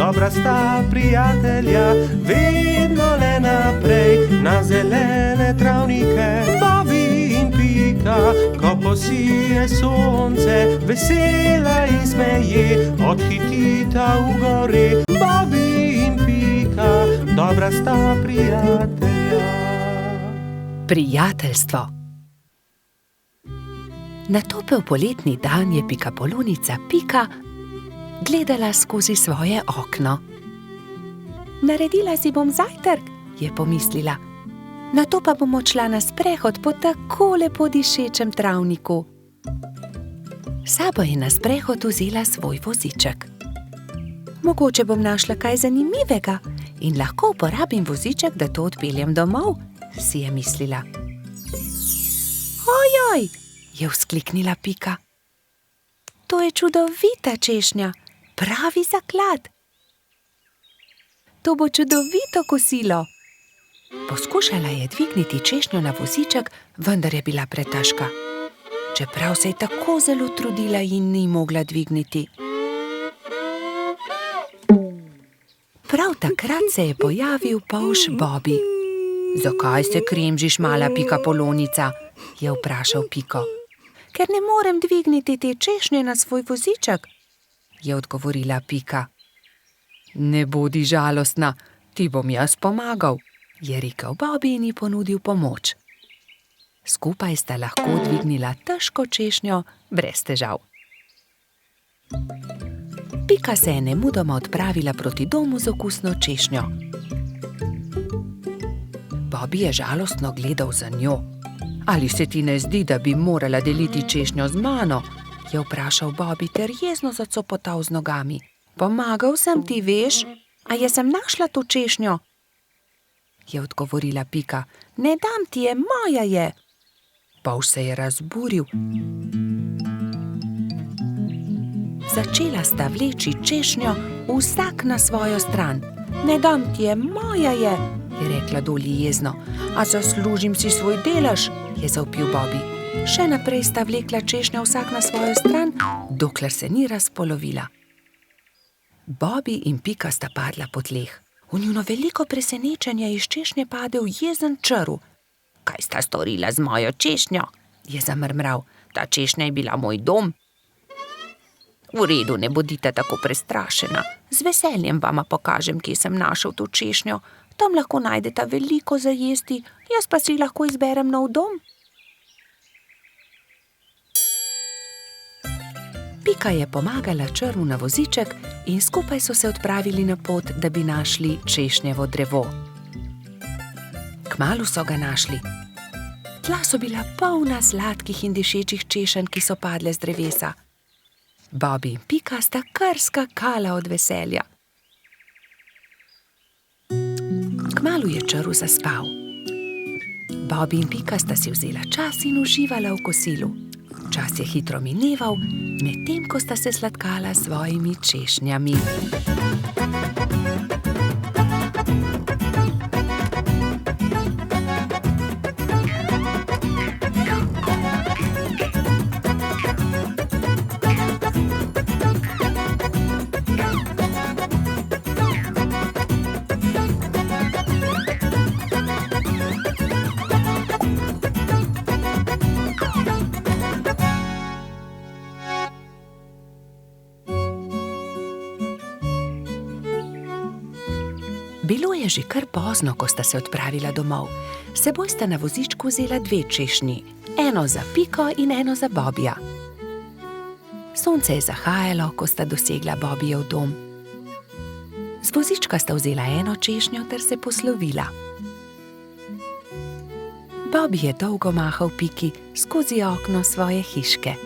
dobra sta prijatelja, vedno le naprej na zelene travnike. Bobby in Pika, ko posije sonce, vesela in smeje, odhitita v gori. Bobby in Pika, dobra sta prijatelja. Prijateljstvo. Na topel poletni dan je pikapolonica Pika gledala skozi svoje okno. Naredila si bom zajtrk, je pomislila. Nato pa bom odšla na sprehod po tako lepo dišečem travniku. Sabo je na sprehod vzela svoj voziček. Mogoče bom našla kaj zanimivega in lahko uporabim voziček, da to odpeljem domov, si je mislila. Ojoj, je vzkliknila Pika. To je čudovita češnja, pravi zaklad. To bo čudovito kosilo. Poskušala je dvigniti češnjo na voziček, vendar je bila pretežka. Čeprav se je tako zelo trudila in ni mogla dvigniti. Prav takrat se je pojavil polž Bobby. Zakaj se kremžiš, mala pikapolonica? Je vprašal Piko. Ker ne morem dvigniti te češnje na svoj voziček, je odgovorila Pika. Ne bodi žalostna, ti bom jaz pomagal, je rekel Bobby in ji ponudil pomoč. Skupaj sta lahko dvignila težko češnjo brez težav. Pika se je nemudoma odpravila proti domu z okusno češnjo. Bobby je žalostno gledal za njo. Ali se ti ne zdi, da bi morala deliti češnjo z mano? Je vprašal Bobby ter jezno zacopotal z nogami. Pomagal sem ti, veš, a jaz sem našla to češnjo? Je odgovorila Pika. Ne dam ti je, moja je. Polž se je razburil. Začela sta vleči češnjo vsak na svojo stran. Ne dam ti je, moja je rekla Dolly jezno. A zaslužim si svoj delež, je zavpil Bobby. Še naprej sta vlekla češnjo vsak na svojo stran, dokler se ni razpolovila. Bobby in Pika sta padla po tleh. V njuno veliko presenečenje iz češnje padel jezen črv. Kaj sta storila z mojo češnjo? Je zamrmral. Ta češnja je bila moj dom. V redu, ne bodite tako prestrašena. Z veseljem vama pokažem, kje sem našel to češnjo. Tam lahko najdeta veliko za jesti, jaz pa si lahko izberem nov dom. Pika je pomagala črvu na voziček in skupaj so se odpravili na pot, da bi našli češnjevo drevo. Kmalu so ga našli. Tla so bila polna sladkih in dišečih češenj, ki so padle z drevesa. Bobby in Pika sta kar skakala od veselja. Kmalu je črv zaspal. Bobby in Pika sta si vzela čas in uživala v kosilu. Čas je hitro mineval, medtem ko sta se sladkala s svojimi češnjami. Bilo je že kar pozno, ko sta se odpravila domov. S seboj sta na vozičku vzela 2 češnji, eno za Piko in eno za Bobbyja. Sonce je zahajalo, ko sta dosegla Bobbyjev dom. Z vozička sta vzela eno češnjo ter se poslovila. Bobby je dolgo mahal Piki skozi okno svoje hiške.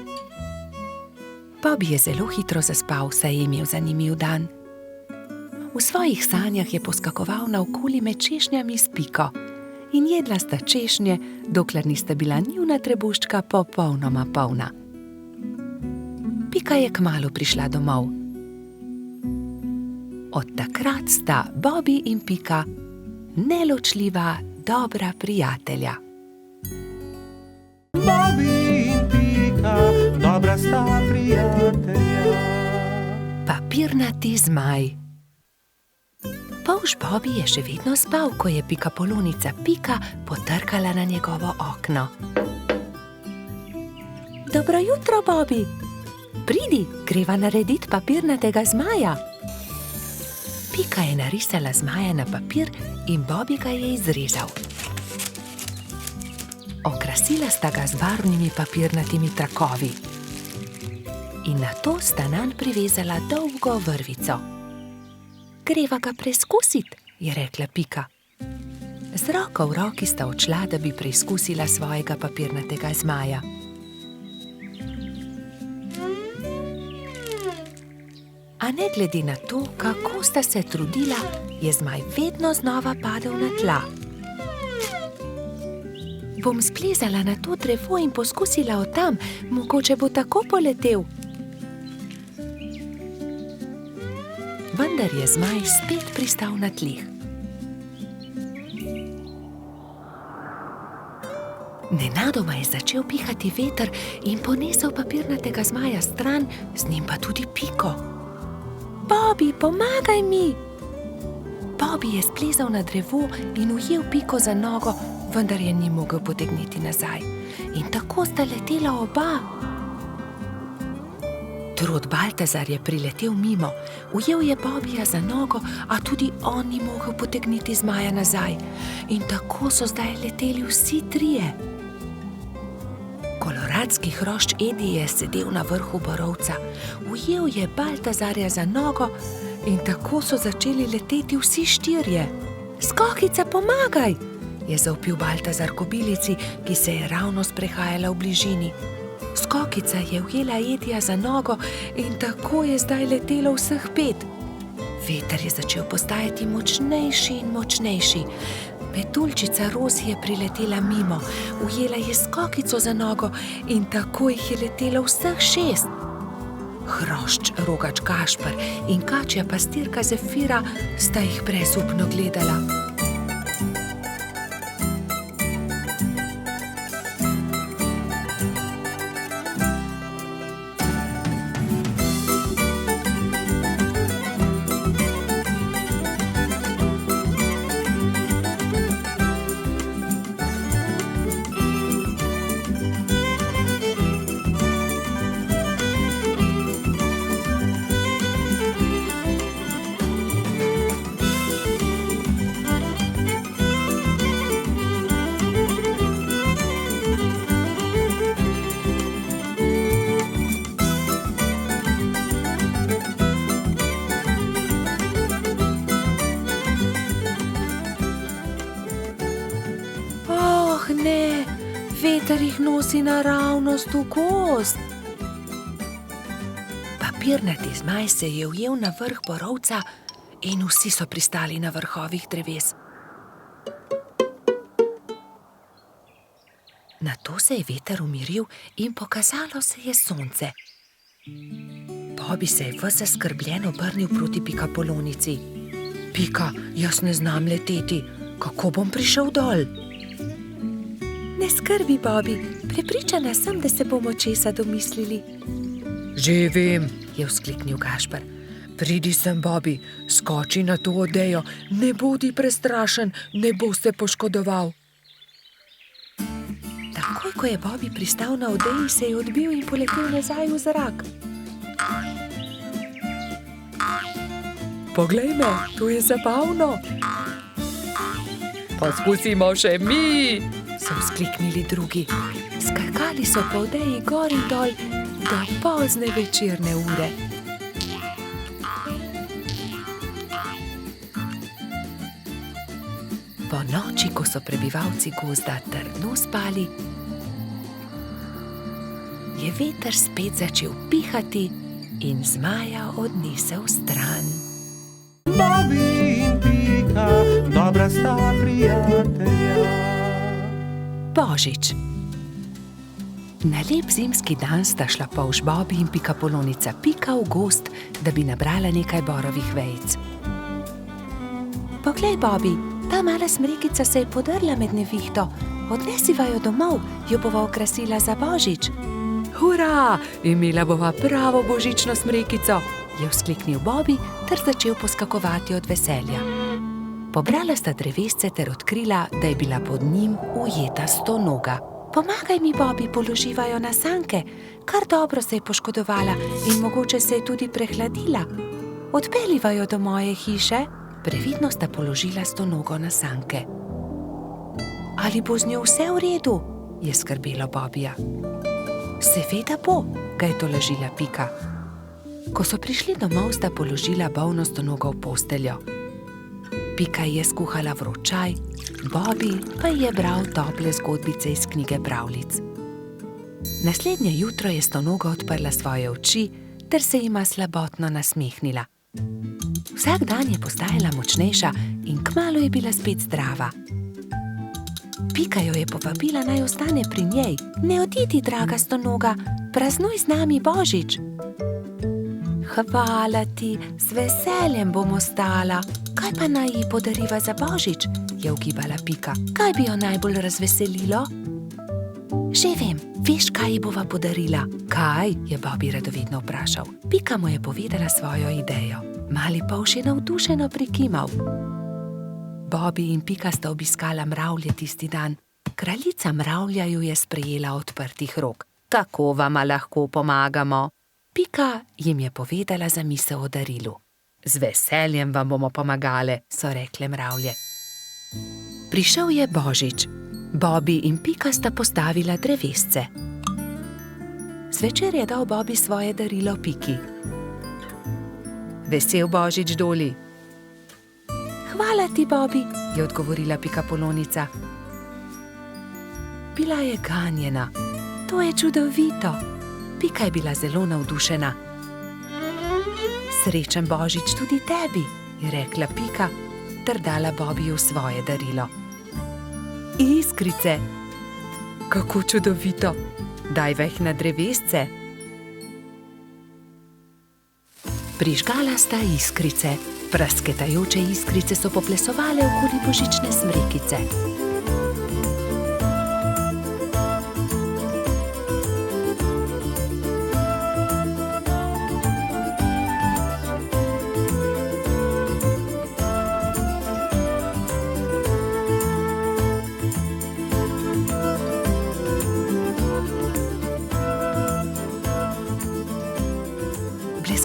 Bobby je zelo hitro zaspal, saj je imel zanimiv dan. V svojih sanjah je poskakoval naokoli med češnjami s Piko in jedla sta češnje, dokler nista bila njuna trebuščka popolnoma polna. Pika je kmalu prišla domov. Od takrat sta Bobby in Pika neločljiva, dobra prijatelja. Bobby in Pika, dobra sta prijatelja. Papirnati zmaj. Polž Bobby je še vedno spal, ko je Pikapolonica Pika potrkala na njegovo okno. Dobro jutro, Bobby. Pridi, greva narediti papirnatega zmaja. Pika je narisala zmaja na papir in Bobby ga je izrezal. Okrasila sta ga z barvnimi papirnatimi trakovi. In nato sta nanj privezala dolgo vrvico. Greva ga preizkusiti, je rekla Pika. Z roko v roki sta odšla, da bi preizkusila svojega papirnatega zmaja. A ne glede na to, kako sta se trudila, je zmaj vedno znova padel na tla. Bom splezala na to drevo in poskusila od tam, mogoče bo tako poletel. Vendar je zmaj spet pristal na tleh. Nenadoma je začel pihati veter in ponesel papirnatega zmaja stran, z njim pa tudi Piko. Bobby, pomagaj mi! Bobby je splezal na drevo in ujel Piko za nogo, vendar je ni mogel potegniti nazaj. In tako sta letela oba. Trud Baltazar je priletel mimo, ujel je Bobbyja za nogo, a tudi on ni mogel potegniti zmaja nazaj. In tako so zdaj leteli vsi trije. Koloradski hrošč Edi je sedel na vrhu borovca, ujel je Baltazarja za nogo in tako so začeli leteti vsi štirje. Skokica, pomagaj! Je zavpil Baltazar kobilici, ki se je ravno sprehajala v bližini. Skokica je ujela Edija za nogo in tako je zdaj letelo vseh 5. Veter je začel postajati močnejši in močnejši. Petuljčica Rozi je priletela mimo, ujela je Skokico za nogo in tako jih je letelo vseh 6. Hrošč Rogač Gašper in kačja pastirka Zefira sta jih brezupno gledala. Ne, veter jih nosi naravnost v gozd. Papirnati zmaj se je ujel na vrh borovca in vsi so pristali na vrhovih dreves. Nato se je veter umiril in pokazalo se je sonce. Bobby se je ves zaskrbljen obrnil proti Pikapolonici. Pika, jaz ne znam leteti, kako bom prišel dol? Ne skrbi, Bobby, prepričana sem, da se bomo česa domislili. Že vem, je vzkliknil Gašper. Pridi sem, Bobby, skoči na to odejo, ne bodi prestrašen, ne bo se poškodoval. Takoj, ko je Bobby pristal na odeji, se je odbil in poletel nazaj v zrak. Poglej me, to je zabavno. Poskusimo še mi, so vzkliknili drugi. Skakali so po odeji gor in dol do pozne večerne ure. Po noči, ko so prebivalci gozda trdno spali, je veter spet začel pihati in zmaja odnesel stran. Bobby in Pika, dobra sta prijatelja. Božič. Na lep zimski dan sta šla polž Bobby in Pikapolonica Pika v gozd, da bi nabrala nekaj borovih vejic. Poglej, Bobby, ta mala smrekica se je podrla med nevihto. Odnesiva jo domov, jo bova okrasila za Božič. Hurra, imela bova pravo božično smrekico, je vzkliknil Bobby ter začel poskakovati od veselja. Pobrala sta drevesce ter odkrila, da je bila pod njim ujeta stonoga. Pomagaj mi, Bobi, položivajo na sanke. Kar dobro se je poškodovala in mogoče se je tudi prehladila. Odpeljivajo do moje hiše. Previdno sta položila stonogo na sanke. Ali bo z njo vse v redu? Je skrbelo Bobija. Seveda bo, ga je tolažila Pika. Ko so prišli domov, sta položila bolno stonogo v posteljo. Pika je skuhala vroč čaj, Bobi pa je bral tople zgodbice iz knjige pravljic. Naslednje jutro je stonoga odprla svoje oči ter se jima slabotno nasmehnila. Vsak dan je postajala močnejša in kmalu je bila spet zdrava. Pika jo je povabila, naj ostane pri njej. Ne odidi, draga stonoga, praznuj z nami Božič. Hvala ti, z veseljem bom ostala. Kaj pa naj ji podariva za Božič? Je ugibala Pika. Kaj bi jo najbolj razveselilo? Že vem, veš, kaj ji bova podarila? Kaj? Je Bobi radovedno vprašal. Pika mu je povedala svojo idejo. Mali polž je navdušeno prikimal. Bobi in Pika sta obiskala mravlje tisti dan. Kraljica mravlja ju je sprejela odprtih rok. Kako vama lahko pomagamo? Pika jim je povedala zamisel o darilu. Z veseljem vam bomo pomagale, so rekle mravlje. Prišel je Božič. Bobi in Pika sta postavila drevesce. Zvečer je dal Bobi svoje darilo Piki. Vesel Božič, Doli. Hvala ti, Bobi, je odgovorila Pikapolonica. Bila je ganjena. To je čudovito. Pika je bila zelo navdušena. Srečen Božič tudi tebi, je rekla Pika ter dala Bobiju svoje darilo. Iskrice. Kako čudovito. Dajva jih na drevesce. Prižgala sta iskrice. Prasketajoče iskrice so poplesovale okoli božične smrekice.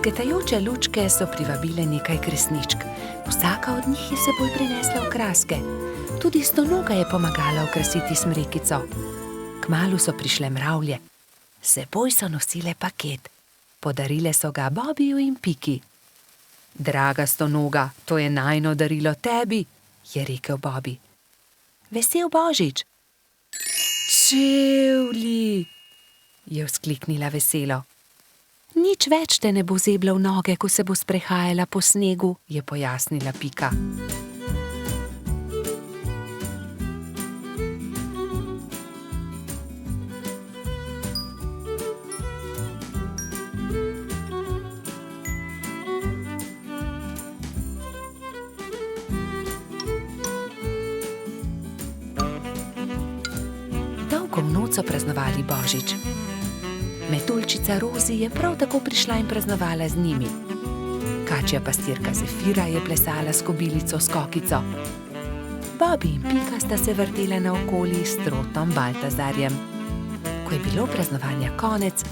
Blesketajoče lučke so privabile nekaj kresničk. Vsaka od njih je seboj prinesla okraske. Tudi stonoga je pomagala okrasiti smrekico. Kmalu so prišle mravlje. Seboj so nosile paket. Podarile so ga Bobiju in Piki. Draga stonoga, to je najino darilo tebi, je rekel Bobi. Vesel Božič. Čevlji, je vzkliknila veselo. Nič več te ne bo zebla v noge, ko se bo sprehajala po snegu, je pojasnila Pika. Dolgo v noč so praznovali Božič. Metuljčica Rozi je prav tako prišla in praznovala z njimi. Kačja pastirka Zefira je plesala s kobilico Skokico. Bobi in Pika sta se vrtela naokoli s trotom Baltazarjem. Ko je bilo praznovanja konec,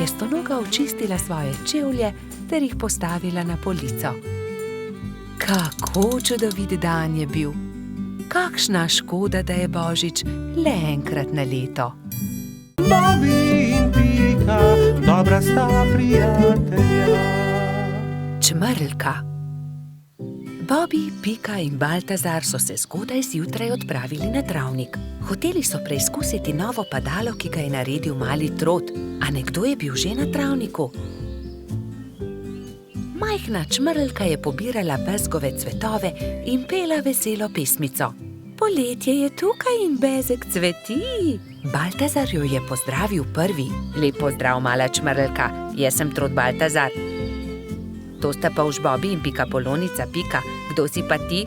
je stonoga očistila svoje čevlje ter jih postavila na polico. Kako čudovit dan je bil! Kakšna škoda, da je Božič le enkrat na leto. Bobi in Pika, dobra sta prijatelja. Čmrlka. Bobi, Pika in Baltazar so se zgodaj zjutraj odpravili na travnik. Hoteli so preizkusiti novo padalo, ki ga je naredil mali trot. A nekdo je bil že na travniku. Majhna čmrlka je pobirala bezgove cvetove in pela veselo pesmico. Poletje je tukaj in bezeg cveti. Baltazar jo je pozdravil prvi. Lep pozdrav, mala čmrlka, jaz sem trot Baltazar. To sta polž Bobi in Pikapolonica Pika. Kdo si pa ti?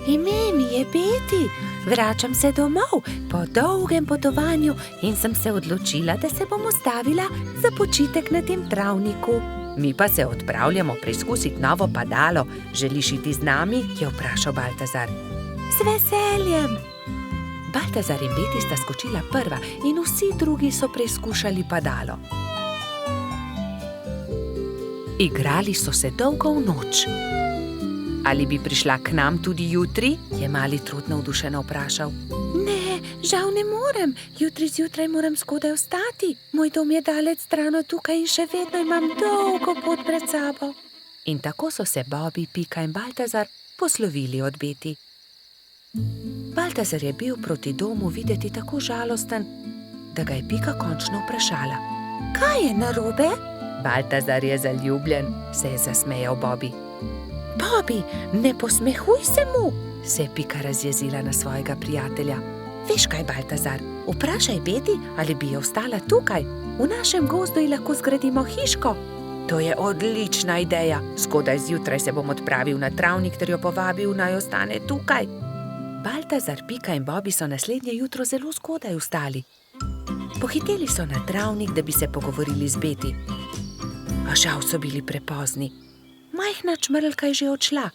Ime mi je Beti. Vračam se domov po dolgem potovanju in sem se odločila, da se bom ustavila za počitek na tem travniku. Mi pa se odpravljamo preizkusiti novo padalo. Želiš iti z nami? Je vprašal Baltazar. Z veseljem! Baltazar in Beti sta skočila prva in vsi drugi so preizkušali padalo. Igrali so se dolgo v noč. Ali bi prišla k nam tudi jutri? Je mali Trud navdušeno vprašal. Ne, žal ne morem. Jutri zjutraj moram zgodaj vstati. Moj dom je daleč stran od tukaj in še vedno imam dolgo pot pred sabo. In tako so se Bobby, Pika in Baltazar poslovili od Beti. Baltazar je bil proti domu videti tako žalosten, da ga je Pika končno vprašala. Kaj je narobe? Baltazar je zaljubljen, se je zasmejal Bobby. Bobby, ne posmehuj se mu, se je Pika razjezila na svojega prijatelja. Veš kaj, Baltazar, vprašaj Beti, ali bi jo ostala tukaj. V našem gozdu ji lahko zgradimo hiško. To je odlična ideja. Zgodaj zjutraj se bom odpravil na travnik ter jo povabil, naj ostane tukaj. Baltazar, Pika in Bobby so naslednje jutro zelo zgodaj vstali. Pohiteli so na travnik, da bi se pogovorili z Beti. A žal so bili prepozni. Majhna čmrlka je že odšla.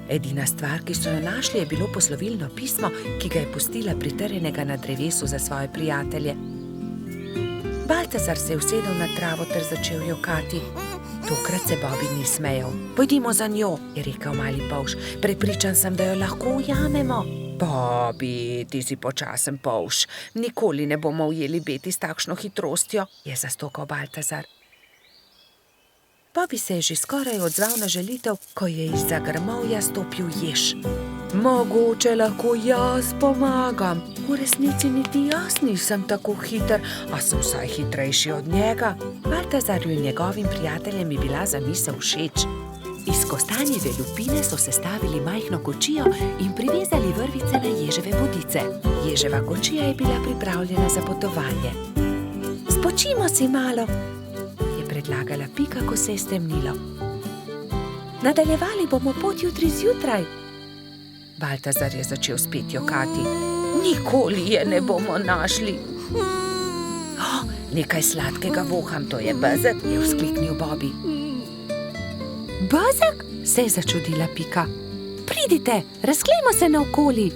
Edina stvar, ki so jo našli, je bilo poslovilno pismo, ki ga je pustila pritrjenega na drevesu za svoje prijatelje. Baltazar se je usedel na travo ter začel jokati. Tokrat se Bobby ni smejal. Pojdimo za njo, je rekel mali polž. Prepričan sem, da jo lahko ujamemo. Bobby, ti si počasen polž. Nikoli ne bomo ujeli Beti s takšno hitrostjo, je zastokal Baltazar. Bobby se je že skoraj odzval na želitev, ko je izza grmovja stopil jež. Mogoče lahko jaz pomagam. V resnici niti jaz nisem tako hiter, a sem vsaj hitrejši od njega. Baltazarju in njegovim prijateljem je bila zamisel všeč. Iz kostanjeve lupine so sestavili majhno kočijo in privezali vrvice na ježeve bodice. Ježeva kočija je bila pripravljena za potovanje. Spočimo si malo, predlagala Pika, ko se je stemnilo. Nadaljevali bomo pot jutri zjutraj. Baltazar je začel spet jokati. Nikoli je ne bomo našli. Nekaj sladkega voham, to je bezeg, je vzkliknil Bobby. Bezeg? Se je začudila Pika. Pridite, razglejmo se naokoli.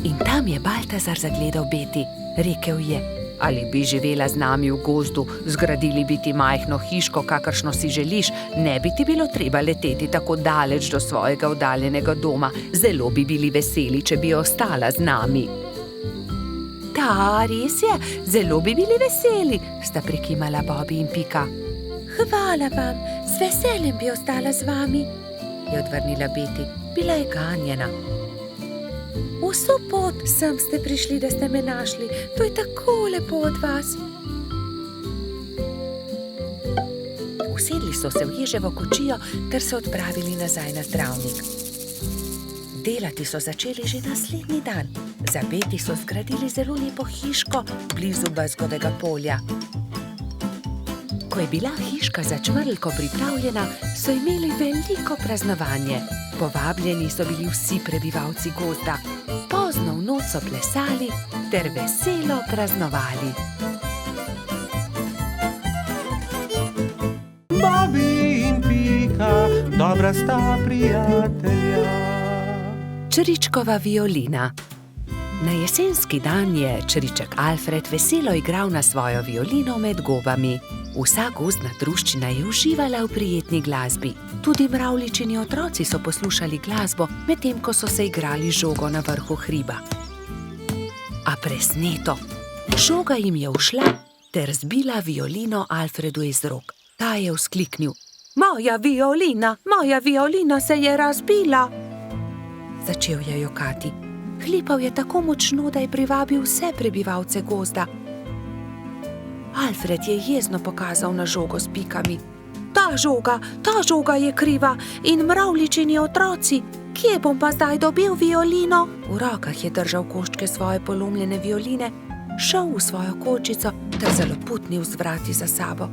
In tam je Baltazar zagledal Beti. Rekel je, ali bi živela z nami v gozdu, zgradili bi ti majhno hiško, kakršno si želiš, ne bi ti bilo treba leteti tako daleč do svojega oddaljenega doma. Zelo bi bili veseli, če bi ostala z nami. Da, res je, zelo bi bili veseli, sta prikimala Bobby in Pika. Hvala vam, z veseljem bi ostala z vami, je odvrnila Beti. Bila je ganjena. Vso pot sem ste prišli, da ste me našli. To je tako lepo od vas. Usedli so se v ježevo kočijo ter se odpravili nazaj na travnik. Delati so začeli že naslednji dan. Za Beti so zgradili zelo lepo hiško blizu bezgovega polja. Ko je bila hiška za čmrlko pripravljena, so imeli veliko praznovanje. Povabljeni so bili vsi prebivalci gozda. Pozno v noč so plesali ter veselo praznovali. Bobby in Pika, dobra sta prijatelja. Čričkova violina. Na jesenski dan je čriček Alfred veselo igral na svojo violino med gobami. Vsa gozdna druščina je uživala v prijetni glasbi. Tudi mravljičini otroci so poslušali glasbo, medtem ko so se igrali žogo na vrhu hriba. A presneto, žoga jim je ušla ter zbila violino Alfredu iz rok. Ta je vzkliknil: moja violina se je razbila! Začel je jokati. Hlipal je tako močno, da je privabil vse prebivalce gozda. Alfred je jezno pokazal na žogo s pikami. Ta žoga je kriva in mravljičini otroci. Kje bom pa zdaj dobil violino? V rokah je držal koščke svoje polomljene violine, šel v svojo kočico ter zaloputnil z vrati za sabo.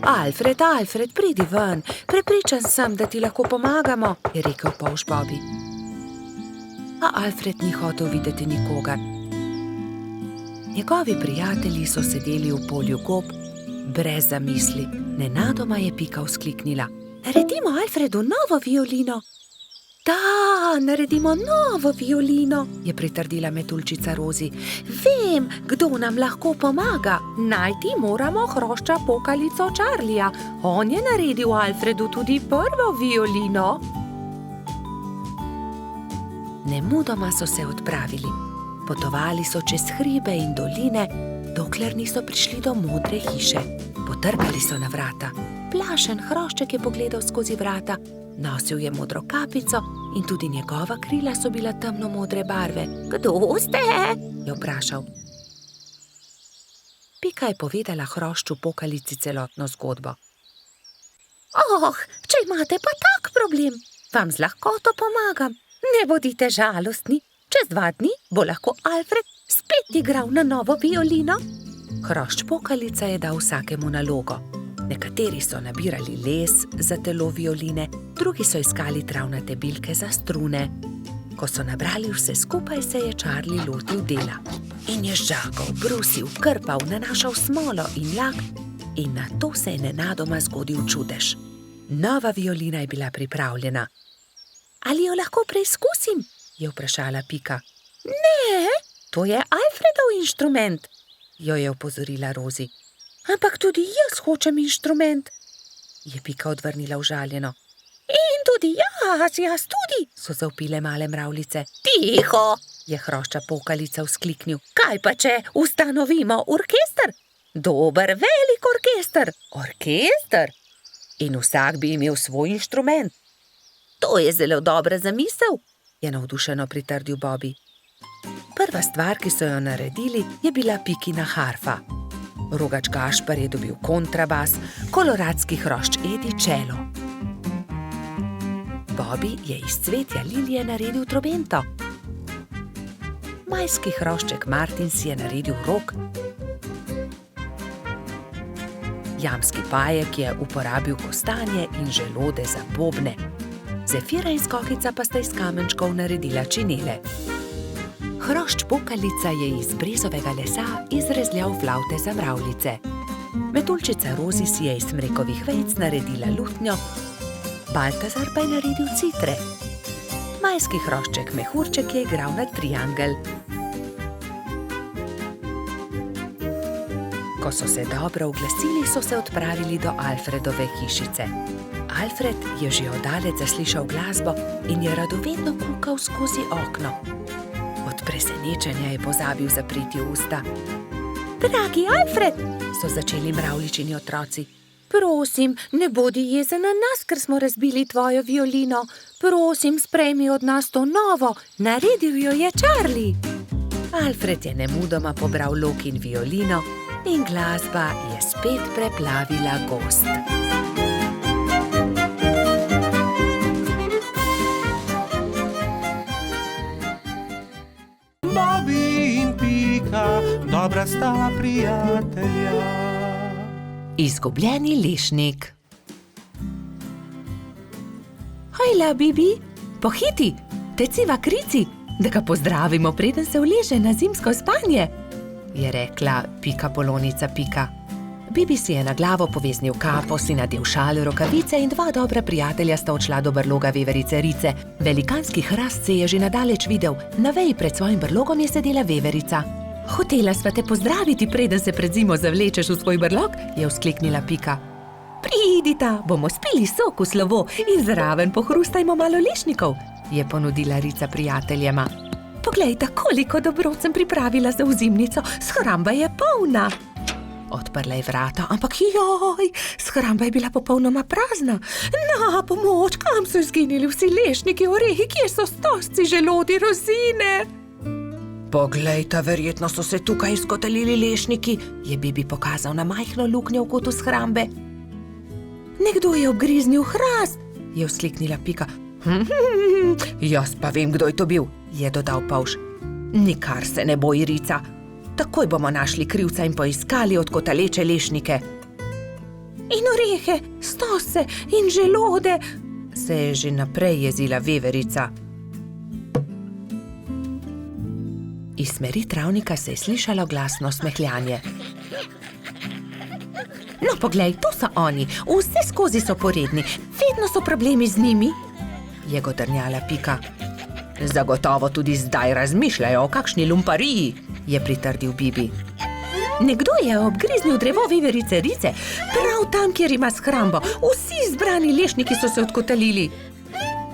Alfred, pridi ven, prepričan sem, da ti lahko pomagamo, je rekel polž Bobby. A Alfred ni hotel videti nikogar. Njegovi prijatelji so sedeli v polju gob, brez zamisli. Nenadoma je Pika vzkliknila: naredimo Alfredu novo violino. Da, naredimo novo violino, je pritrdila metuljčica Rozi. Vem, kdo nam lahko pomaga. Najti moramo hrošča pokalico Charlija. On je naredil Alfredu tudi prvo violino. Nemudoma so se odpravili. Potovali so čez hribe in doline, dokler niso prišli do modre hiše. Potrkali so na vrata. Plašen hrošček je pogledal skozi vrata. Nosil je modro kapico in tudi njegova krila so bila temno modre barve. Kdo ste? Je vprašal. Pika je povedala hrošču pokalici celotno zgodbo. Če imate pa tak problem, vam z lahkoto pomagam. Ne bodite žalostni. Čez 2 dni bo lahko Alfred spet igral na novo violino. Hrošč pokalica je dal vsakemu nalogo. Nekateri so nabirali les za telo violine, drugi so iskali travnate bilke za strune. Ko so nabrali vse skupaj, se je Charlie lotil dela. In je žagal, brusil, krpal, nanašal smolo in lak in nato se je nenadoma zgodil čudež. Nova violina je bila pripravljena. Ali jo lahko preizkusim? Je vprašala Pika. Ne, to je Alfredov inštrument, jo je opozorila Rozi. Ampak tudi jaz hočem inštrument, je Pika odvrnila užaljeno. In tudi jaz tudi, so zavpile male mravljice. Tiho, je hrošča pokalica vzkliknil. Kaj pa če ustanovimo orkester? Dober, velik orkester. Orkester? In vsak bi imel svoj inštrument. To je zelo dobra zamisel, je navdušeno pritrdil Bobby. Prva stvar, ki so jo naredili, je bila Pikina harfa. Rogač Gašper je dobil kontrabas, koloradski hrošč Edi čelo. Bobby je iz cvetja lilije naredil trobento. Majski hrošček Martin si je naredil rog. Jamski pajek je uporabil kostanje in želode za bobne. Zefira in Skokica pa sta iz kamenčkov naredila činele. Hrošč pokalica je iz brezovega lesa izrezljal flavte za mravljice. Metuljčica Rozi si je iz smrekovih vejic naredila lutnjo, Baltazar pa je naredil citre. Majski hrošček Mehurček je igral na triangel. Ko so se dobro oglasili, so se odpravili do Alfredove hišice. Alfred je že oddaleč zaslišal glasbo in je radovedno kukal skozi okno. Od presenečenja je pozabil zapreti usta. Dragi Alfred, so začeli mravljičini otroci. Prosim, ne bodi jezen na nas, ker smo razbili tvojo violino. Prosim, sprejmi od nas to novo, naredil jo je Charlie. Alfred je nemudoma pobral lok in violino in glasba je spet preplavila gozd. Bobby in Pika, dobra sta prijatelja. Izgubljeni lešnik. Hojla, Bibi, pohiti, teciva krici, da ga pozdravimo, preden se uleže na zimsko spanje, je rekla Pika Polonica Pika. Bibi si je na glavo poveznil kapo, si nadel šal, rokavice in 2 dobra prijatelja sta odšla do brloga veverice Rice. Velikanski hrast se je že nadaleč videl, na veji pred svojim brlogom je sedela veverica. Hotela sva te pozdraviti, preden se pred zimo zavlečeš v svoj brlog, je vzkliknila Pika. Pridita, bomo spili sok v slovo in zraven pohrustajmo malo lešnikov, je ponudila Rica prijateljema. Poglejta, koliko dobrot sem pripravila za ozimnico, shramba je polna. Odprla je vrata, ampak joj, shramba je bila popolnoma prazna. Na pomoč, kam so izginili vsi lešniki, orehi, kje so stožci, želodi, rozine? Poglejta, verjetno so se tukaj izkotalili lešniki, je Bibi pokazal na majhno luknjo v kotu shrambe. Nekdo je obgriznil hrast, je vzkliknila Pika. Jaz pa vem, kdo je to bil, je dodal Pavš. Nikar se ne boj, Rica. Takoj bomo našli krivca in poiskali odkotaleče lešnike. In orehe, stose in želode, se je že naprej jezila veverica. Iz smeri travnika se je slišalo glasno smehljanje. No, poglej, to so oni, vse skozi so poredni, vedno so problemi z njimi, je godrnjala Pika. Zagotovo tudi zdaj razmišljajo o kakšni lumpariji, je pritrdil Bibi. Nekdo je obgriznil drevo veverice Rice, prav tam, kjer ima shrambo. Vsi izbrani lešniki so se odkotalili.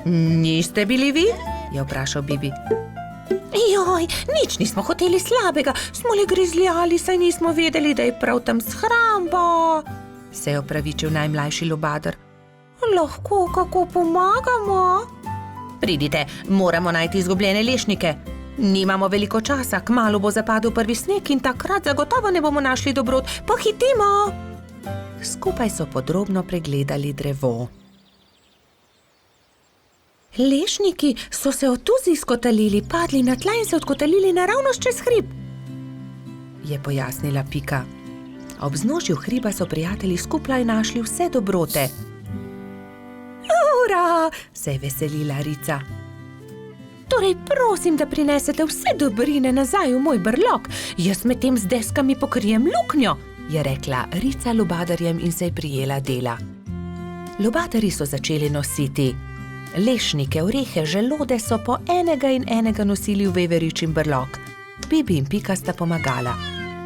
Niste bili vi? Je vprašal Bibi. Joj, nič nismo hoteli slabega, smo le grizljali, saj nismo vedeli, da je prav tam shramba, se je opravičil najmlajši lubadar. Lahko kako pomagamo? Pridite, moramo najti izgubljene lešnike. Nimamo veliko časa, kmalu bo zapadel prvi sneg in takrat zagotovo ne bomo našli dobrot. Pohitimo! Skupaj so podrobno pregledali drevo. Lešniki so se od tuzi skotalili, padli na tla in se odkotalili naravnost čez hrib, je pojasnila Pika. Ob vznožju hriba so prijatelji skupaj našli vse dobrote. Ura, se je veselila Rica. Torej prosim, da prinesete vse dobrine nazaj v moj brlog, jaz medtem z deskami pokrijem luknjo, je rekla Rica lubadarjem in se je prijela dela. Lubadarji so začeli nositi lešnike, orehe, želode so po enega in enega nosili v veveričin brlog. Bibi in Pika sta pomagala.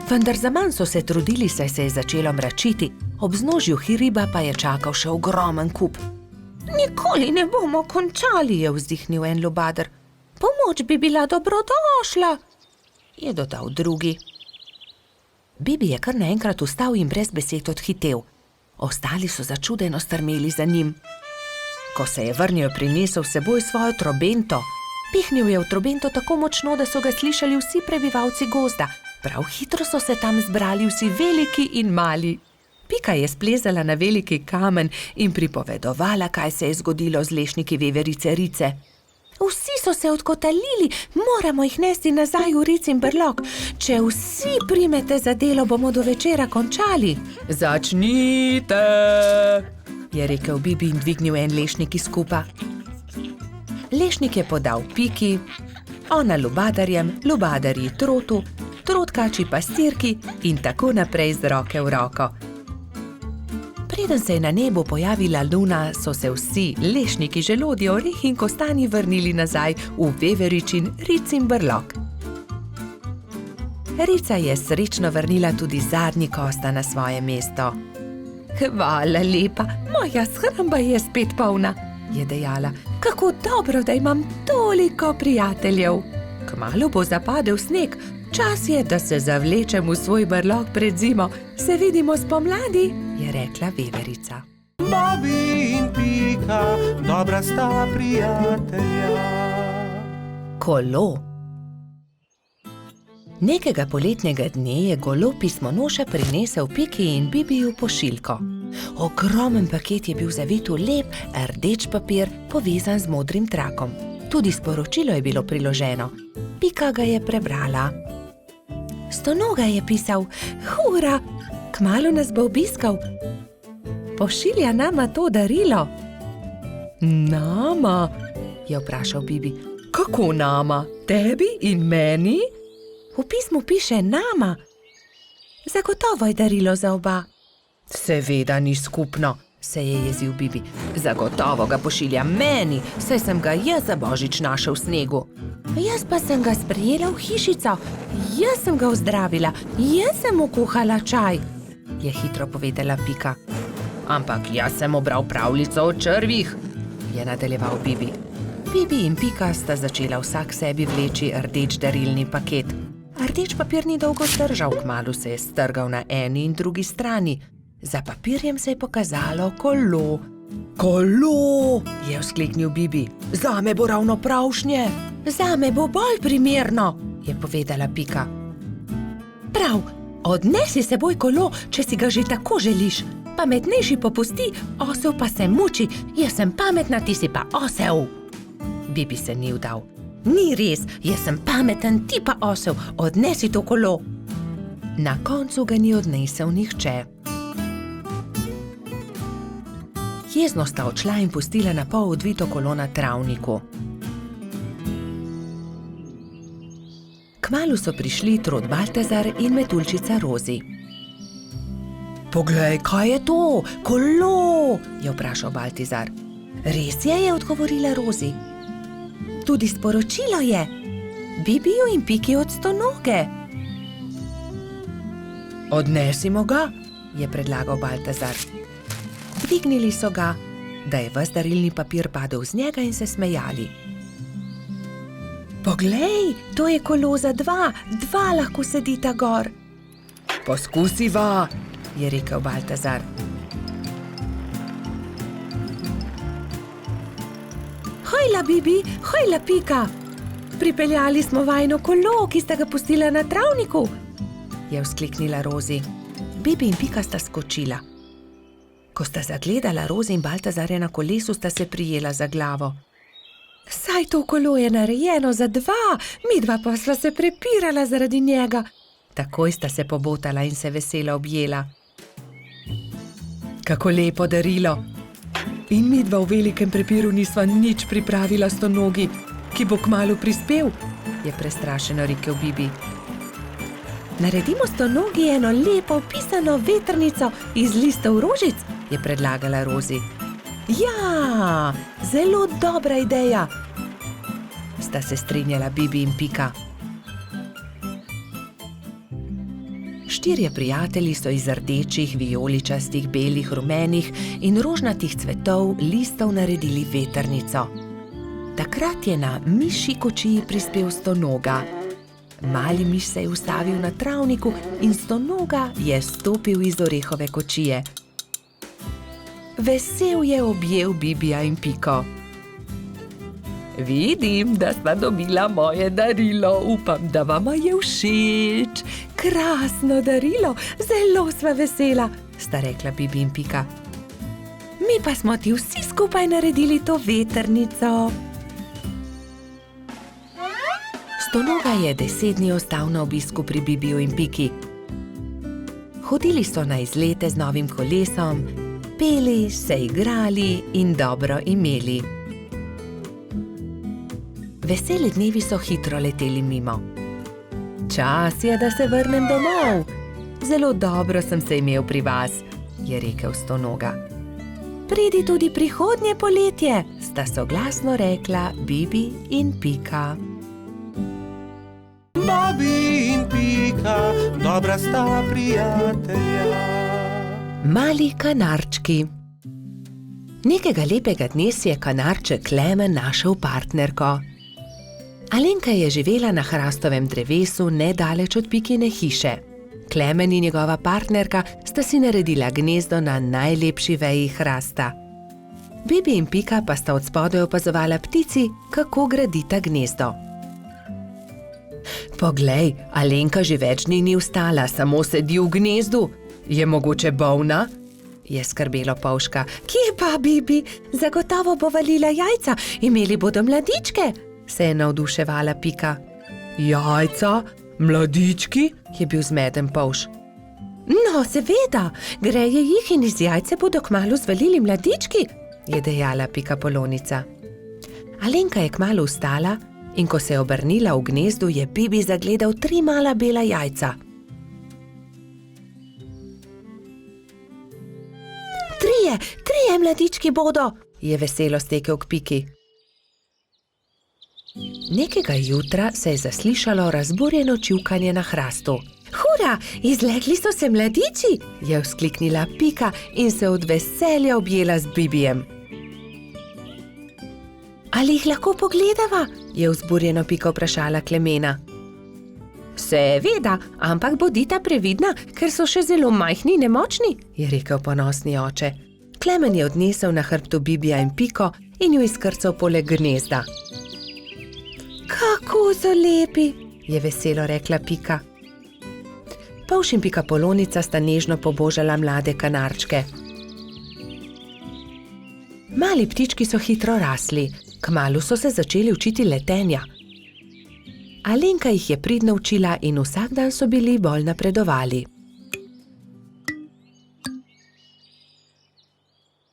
Vendar zaman so se trudili, saj se je začelo mračiti, ob vznožju hriba pa je čakal še ogromen kup. Nikoli ne bomo končali, je vzdihnil en lubadar. Pomoč bi bila dobrodošla, je dodal drugi. Bibi je kar naenkrat vstal in brez besed odhitel. Ostali so začudeno strmeli za njim. Ko se je vrnil, je prinesel s seboj svojo trobento. Pihnil je v trobento tako močno, da so ga slišali vsi prebivalci gozda. Prav hitro so se tam zbrali vsi veliki in mali. Pika je splezala na veliki kamen in pripovedovala, kaj se je zgodilo z lešniki veverice Rice. Vsi so se odkotalili, moramo jih nesti nazaj v Ricin brlog. Če vsi primete za delo, bomo do večera končali. Začnite, je rekel Bibi in dvignil en lešnik iz kupa. Lešnik je podal Piki, ona lubadarjem, lubadarji trotu, trotkači pastirki in tako naprej z roke v roko. Preden se je na nebu pojavila luna, so se vsi lešniki, želodje, orehi in kostanji vrnili nazaj v veveričin Ricin brlog. Rica je srečno vrnila tudi zadnji kosta na svoje mesto. Hvala lepa, moja shramba je spet polna, je dejala. Kako dobro, da imam toliko prijateljev. Kmalu bo zapadel sneg, čas je, da se zavlečem v svoj brlog pred zimo. Se vidimo spomladi, je rekla veverica. Bobby in Pika, dobra sta prijatelja. Kolo. Nekega poletnega dne je golo pismonoša prinesel Piki in Bibiju pošiljko. Ogromen paket je bil zavit v lep, rdeč papir, povezan z modrim trakom. Tudi sporočilo je bilo priloženo. Pika ga je prebrala. Stonoga je pisal: hura, kmalu nas bo obiskal. Pošilja nama to darilo. Nama? Je vprašal Bibi. Kako nama? Tebi in meni? V pismu piše nama. Zagotovo je darilo za oba. Seveda ni skupno, se je jezil Bibi. Zagotovo ga pošilja meni, saj sem ga jaz za božič našel v snegu. Jaz pa sem ga sprejela v hišico, jaz sem ga ozdravila, jaz sem mu kuhala čaj, je hitro povedala Pika. Ampak jaz sem obral pravljico o črvih, je nadaljeval Bibi. Bibi in Pika sta začela vsak sebi vleči rdeč darilni paket. Rdeč papir ni dolgo zdržal, kmalu se je strgal na eni in drugi strani. Za papirjem se je pokazalo kolo. Kolo, je vzkliknil Bibi. Zame bo ravno pravšnje. Zame bo bolj primerno, je povedala Pika. Prav, odnesi s seboj kolo, če si ga že tako želiš. Pametnejši popusti, osel pa se muči. Jaz sem pametna, ti si pa osel. Bibi se ni vdal. Ni res, jaz sem pameten, ti pa osel. Odnesi to kolo. Na koncu ga ni odnesel nihče. Jezno sta odšla in pustila na pol odvito kolo na travniku. Kmalu so prišli Trod Baltazar in metuljčica Rozi. Poglej, kaj je to? Kolo, je vprašal Baltazar. Res je odgovorila Rozi. Tudi sporočilo je. Bibiju in Piki od Stonoge. Odnesimo ga, je predlagal Baltazar. Dvignili so ga, da je ves darilni papir padel z njega in se smejali. Poglej, to je kolo za dva lahko sedita gor. Poskusiva, je rekel Baltazar. Hojla, Bibi, hojla, Pika. Pripeljali smo vajino kolo, ki sta ga pustila na travniku, je vzkliknila Rozi. Bibi in Pika sta skočila. Ko sta zagledala Rozi in Baltazarja na kolesu, sta se prijela za glavo. Saj to kolo je narejeno za dva, midva pa sva se prepirala zaradi njega. Takoj sta se pobotala in se veselo objela. Kako lepo darilo. In midva v velikem prepiru nisva nič pripravila Stonogi, ki bo kmalu prispel, je prestrašeno rekel Bibi. Naredimo Stonogi eno lepo pisano vetrnico iz listov rožic, je predlagala Rozi. Ja, zelo dobra ideja, sta se strinjala Bibi in Pika. Štirje prijatelji so iz rdečih, vijoličastih, belih, rumenih in rožnatih cvetov listov naredili vetrnico. Takrat je na mišji kočiji prispel Stonoga. Mali miš se je ustavil na travniku in Stonoga je stopil iz orehove kočije. Vesel je objel Bibija in Piko. Vidim, da sva dobila moje darilo, upam, da vama je všeč. Krasno darilo, zelo sva vesela, sta rekla Bibi in Pika. Mi pa smo ti vsi skupaj naredili to vetrnico. Stonoga je 10 dni ostal na obisku pri Bibiju in Piki. Hodili so na izlete z novim kolesom, peli, se igrali in dobro imeli. Veseli dnevi so hitro leteli mimo. Čas je, da se vrnem domov. Zelo dobro sem se imel pri vas, je rekel Stonoga. Pridi tudi prihodnje poletje, sta soglasno rekla Bibi in Pika. Bobi in Pika, dobra sta prijatelja. Mali kanarčki. Nekega lepega dne si je kanarček Klemen našel partnerko. Alenka je živela na hrastovem drevesu nedaleč od Pikine hiše. Klemen in njegova partnerka sta si naredila gnezdo na najlepši veji hrasta. Bibi in Pika pa sta od spodaj opazovala ptici, kako gradita gnezdo. Poglej, Alenka že več dni ni vstala, samo sedi v gnezdu. Je mogoče bolna? Je skrbelo Polška. Kje pa, Bibi? Zagotovo bo valila jajca, imeli bodo mladičke, se je navduševala Pika. Jajca? Mladički? Je bil zmeden Polš. No, seveda, greje jih in iz jajce bodo kmalu zvalili mladički, je dejala Pika Polonica. Alenka je kmalu vstala in ko se je obrnila v gnezdu, je Bibi zagledal 3 mala bela jajca. Trije mladički bodo, je veselo stekel k Piki. Nekega jutra se je zaslišalo razburjeno čivkanje na hrastu. Hura, izlegli so se mladiči, je vzkliknila Pika in se od veselja objela z Bibijem. Ali jih lahko pogledava? Je vzburjeno Pika vprašala Klemena. Seveda, ampak bodita previdna, ker so še zelo majhni in nemočni, je rekel ponosni oče. Klemen je odnesel na hrbtu Bibija in Piko in jo izkrcal poleg gnezda. Kako so lepi, je veselo rekla Pika. Polš in Pika Polonica sta nežno pobožala mlade kanarčke. Mali ptički so hitro rasli, kmalu so se začeli učiti letenja. Alenka jih je pridno učila in vsak dan so bili bolj napredovali.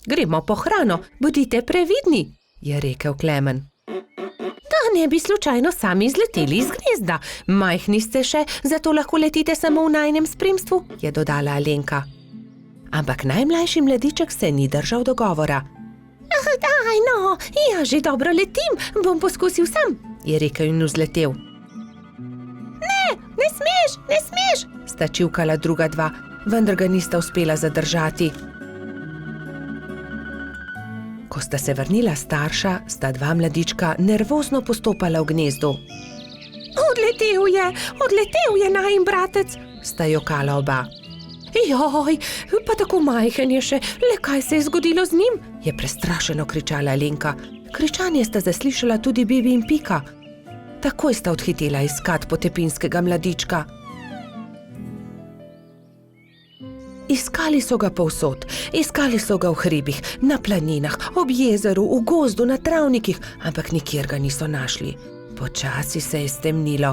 Gremo po hrano, bodite previdni, je rekel Klemen. Da ne bi slučajno sami izleteli iz gnezda. Majhni ste še, zato lahko letite samo v najinem spremstvu, je dodala Alenka. Ampak najmlajši mladiček se ni držal dogovora. Daj no, ja že dobro letim, bom poskusil sam, je rekel in vzletel. Ne smeš, sta čivkala druga dva, vendar ga nista uspela zadržati. Ko sta se vrnila starša, sta dva mladička nervozno postopala v gnezdu. Odletel je najin bratec, sta jokala oba. Joj, pa tako majhen je še, le kaj se je zgodilo z njim, je prestrašeno kričala Alenka. Kričanje sta zaslišala tudi Bibi in Pika. Takoj sta odhitela iskat potepinskega mladička. Iskali so ga povsod, iskali so ga v hribih, na planinah, ob jezeru, v gozdu, na travnikih, ampak nikjer ga niso našli. Počasi se je stemnilo.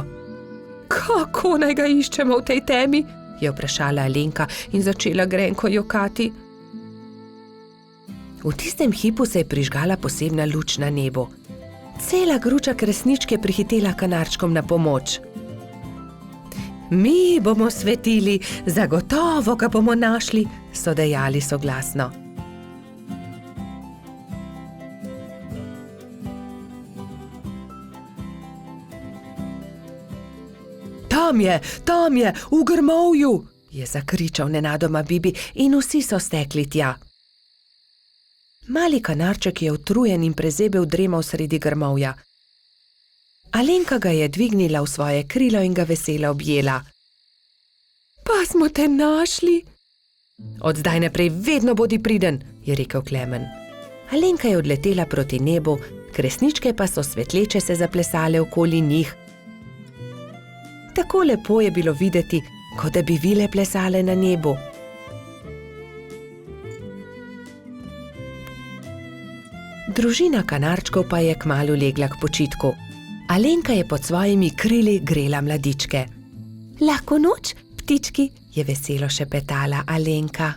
Kako naj ga iščemo v tej temi? Je vprašala Alenka in začela grenko jokati. V tistem hipu se je prižgala posebna luč na nebu. Cela gruča kresničk je prihitela kanarčkom na pomoč. Mi bomo svetili, zagotovo ga bomo našli, so dejali soglasno. Tam je, v grmovju, je zakričal nenadoma Bibi in vsi so stekli tja. Mali kanarček je utrujen in prezebel dremal sredi grmovja. Alenka ga je dvignila v svoje krilo in ga veselo objela. Pa smo te našli. Od zdaj naprej vedno bodi priden, je rekel Klemen. Alenka je odletela proti nebu, kresničke pa so svetleče se zaplesale okoli njih. Tako lepo je bilo videti, kot da bi vile plesale na nebu. Družina kanarčkov pa je kmalu legla k počitku. Alenka je pod svojimi krili grela mladičke. Lahko noč, ptički, je veselo šepetala Alenka.